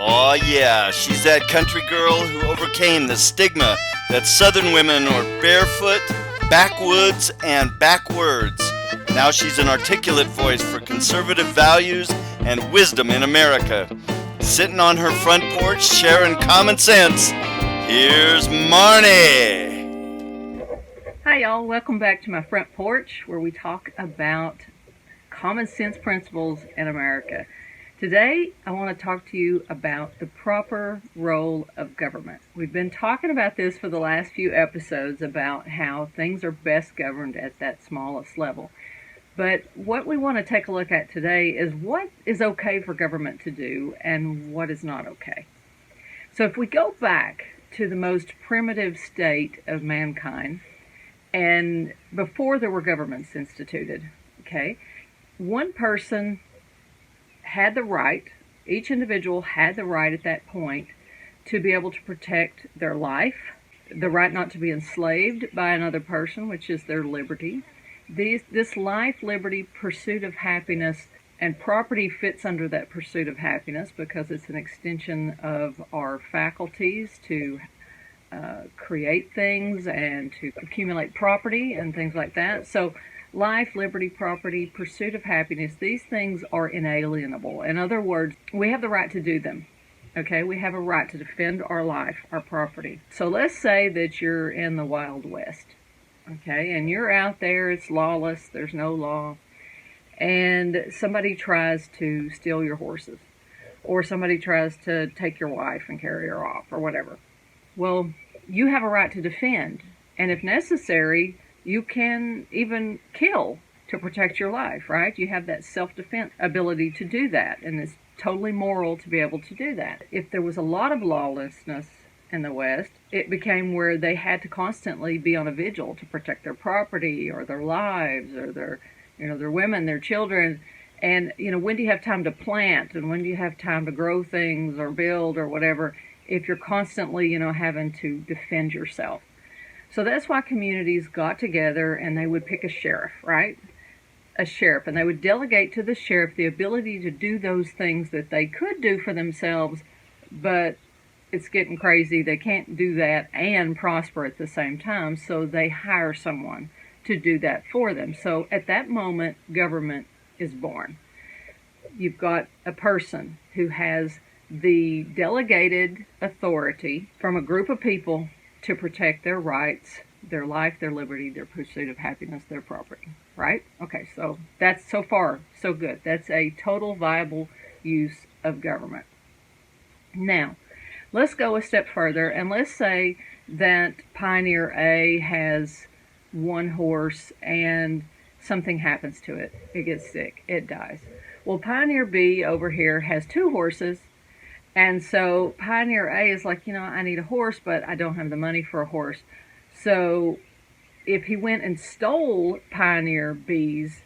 Oh yeah, she's that country girl who overcame the stigma that Southern women are barefoot, backwoods, and backwards. Now she's an articulate voice for conservative values and wisdom in America. Sitting on her front porch, sharing common sense, here's Marnie. Hi y'all, welcome back to my front porch where we talk about common sense principles in America. Today, I want to talk to you about the proper role of government. We've been talking about this for the last few episodes about how things are best governed at that smallest level. But what we want to take a look at today is what is okay for government to do and what is not okay. So if we go back to the most primitive state of mankind, and before there were governments instituted, okay, one person had the right, each individual had the right at that point to be able to protect their life, the right not to be enslaved by another person, which is their liberty. This life, liberty, pursuit of happiness, and property fits under that pursuit of happiness because it's an extension of our faculties to create things and to accumulate property and things like that. So life, liberty, property, pursuit of happiness, these things are inalienable. In other words, we have the right to do them. Okay, we have a right to defend our life, our property. So let's say that you're in the Wild West, okay, and you're out there, it's lawless, there's no law, and somebody tries to steal your horses, or somebody tries to take your wife and carry her off, or whatever. Well, you have a right to defend, and if necessary, you can even kill to protect your life, right? You have that self-defense ability to do that, and it's totally moral to be able to do that. If there was a lot of lawlessness in the West, it became where they had to constantly be on a vigil to protect their property or their lives or their women, their children. And, when do you have time to plant and when do you have time to grow things or build or whatever if you're constantly, having to defend yourself? So that's why communities got together and they would pick a sheriff, right? A sheriff. And they would delegate to the sheriff the ability to do those things that they could do for themselves, but it's getting crazy. They can't do that and prosper at the same time. So they hire someone to do that for them. So at that moment, government is born. You've got a person who has the delegated authority from a group of people to protect their rights, their life, their liberty, their pursuit of happiness, their property, right? Okay, so that's so far so good. That's a total viable use of government. Now, let's go a step further and let's say that Pioneer A has one horse and something happens to it. It gets sick. It dies. Well, Pioneer B over here has two horses. And so Pioneer A is like, I need a horse, but I don't have the money for a horse. So if he went and stole Pioneer B's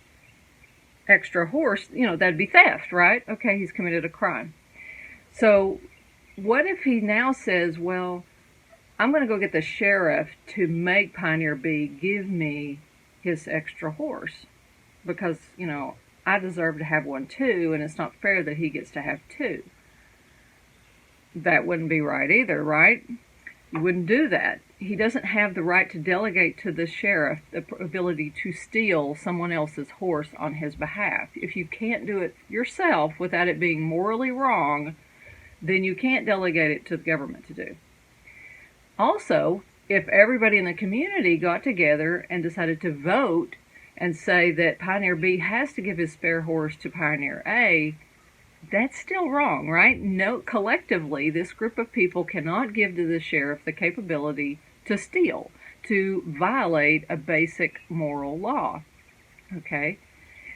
extra horse, that'd be theft, right? Okay, he's committed a crime. So what if he now says, well, I'm going to go get the sheriff to make Pioneer B give me his extra horse because, I deserve to have one too, and it's not fair that he gets to have two. That wouldn't be right either, right? You wouldn't do that. He doesn't have the right to delegate to the sheriff the ability to steal someone else's horse on his behalf. If you can't do it yourself without it being morally wrong, then you can't delegate it to the government to do. Also, if everybody in the community got together and decided to vote and say that Pioneer B has to give his spare horse to Pioneer A, that's still wrong, right? No, collectively, this group of people cannot give to the sheriff the capability to steal, to violate a basic moral law, okay?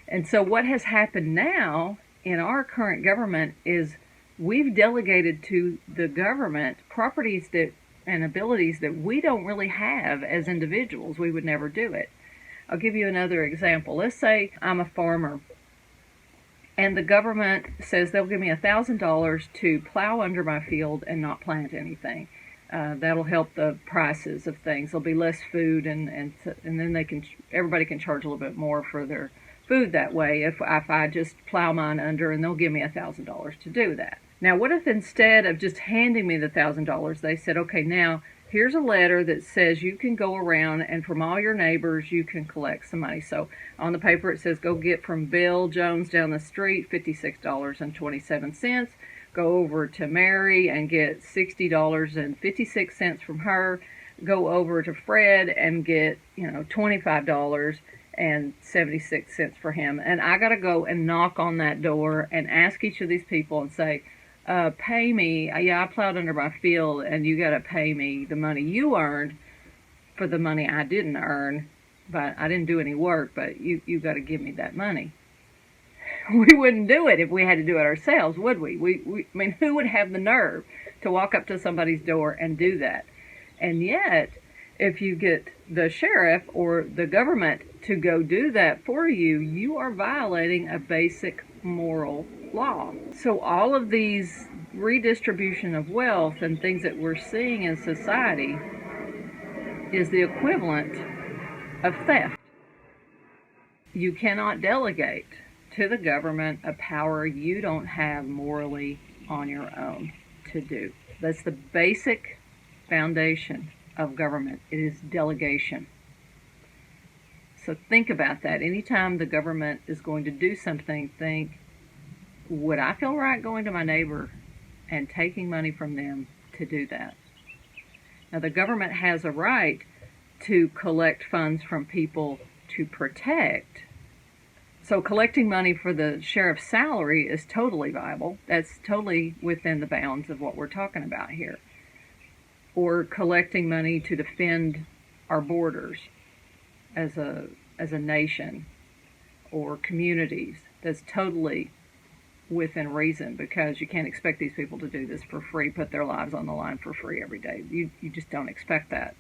And so what has happened now in our current government is we've delegated to the government properties and abilities that we don't really have as individuals. We would never do it. I'll give you another example. Let's say I'm a farmer and the government says they'll give me $1,000 to plow under my field and not plant anything. That'll help the prices of things. There'll be less food, and then everybody can charge a little bit more for food that way if I just plow mine under, and they'll give me $1,000 to do that. Now, what if instead of just handing me the $1,000, they said, okay, now here's a letter that says you can go around and from all your neighbors you can collect some money. So on the paper it says go get from Bill Jones down the street $56.27. Go over to Mary and get $60.56 from her. Go over to Fred and get, $25.76 for him. And I got to go and knock on that door and ask each of these people and say, pay me. Yeah, I plowed under my field, and you got to pay me the money you earned for the money I didn't earn, but I didn't do any work, but you got to give me that money. We wouldn't do it if we had to do it ourselves, would we? I mean, who would have the nerve to walk up to somebody's door and do that? And yet, if you get the sheriff or the government to go do that for you, you are violating a basic moral law. So all of these redistribution of wealth and things that we're seeing in society is the equivalent of theft. You cannot delegate to the government a power you don't have morally on your own to do. That's the basic foundation of government. It is delegation. So think about that. Anytime the government is going to do something, think, would I feel right going to my neighbor and taking money from them to do that? Now, the government has a right to collect funds from people to protect. So collecting money for the sheriff's salary is totally viable. That's totally within the bounds of what we're talking about here. Or collecting money to defend our borders as a nation or communities. That's totally within reason, because you can't expect these people to do this for free, put their lives on the line for free every day. You just don't expect that.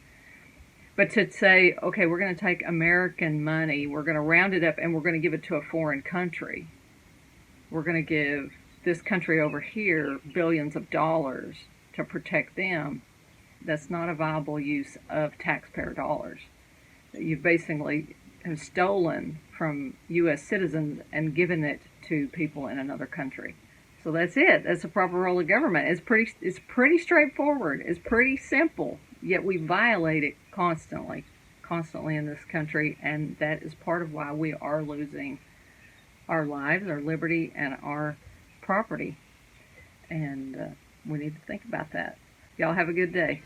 But to say, okay, we're going to take American money, we're going to round it up, and we're going to give it to a foreign country. We're going to give this country over here billions of dollars to protect them. That's not a viable use of taxpayer dollars. You basically have stolen from U.S. citizens and given it to people in another country. So that's it. That's the proper role of government. It's pretty straightforward. It's pretty simple. Yet we violate it constantly in this country, and that is part of why we are losing our lives, our liberty, and our property. And we need to think about that. Y'all have a good day.